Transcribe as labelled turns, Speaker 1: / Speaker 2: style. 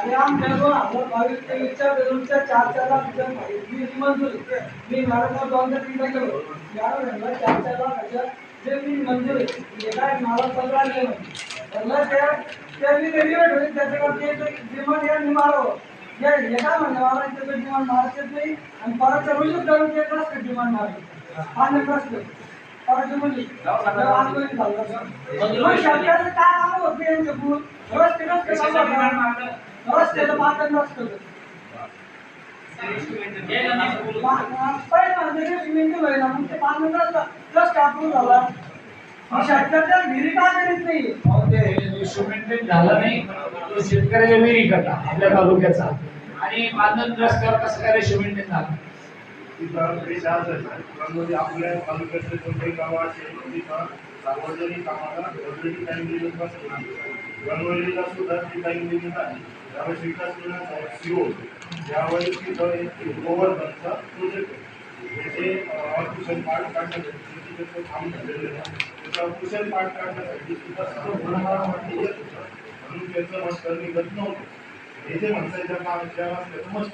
Speaker 1: आणि आमच्या 2022-23च्या विरुद्धच्या 4 लाखाच्या माहिती मंजूर मी मॅडमला 2-3दा गेलो मॅडम 4 लाखाच्या जे मी मंजूर आहे काय मला पत्र आले म्हणलं त्यांनी रेडिओ ठेवली त्याच्यावरती डिमांड या निमारावं हे काय म्हणलं मला त्याचं डिमांड मारायचंच नाही आणि परत रुजूच करून ते प्रश्न डिमांड मारली आणि प्रश्न परत मुली आंदोलन झालं मग सरकारचं काय काम होतं यांचं पूर्ण रस्त्याचं पातळ नसतं शेतकऱ्याच्या विहिरी का करीत नाही
Speaker 2: झाला नाही तो शेतकऱ्याच्या विहिरी करता आपल्या तालुक्याचा आणि बांधण रस्त्यावर कसं काय रेशो मेंटेन झालं
Speaker 3: आपल्या तालुक्यातले कोणत्याही गावं असेल सार्वजनिक कामाला ऑलरेडी टाइम दिलेलं असतो गणवलीला सुद्धा ती टाइम दिली नाही त्यावेळेस विकास सीओ यावेळेस तिथं एक गोवर्धनचा प्रोजेक्ट त्याचे कुशल पाठ काढण्यासाठी त्याचं काम झालेलं आहे त्याचा कुशल पाठ काढण्यासाठी सुद्धा सर्व येत होतं म्हणून त्याचं मस्त निघत नव्हतं हे जे म्हणता येतं काम त्याचं मस्त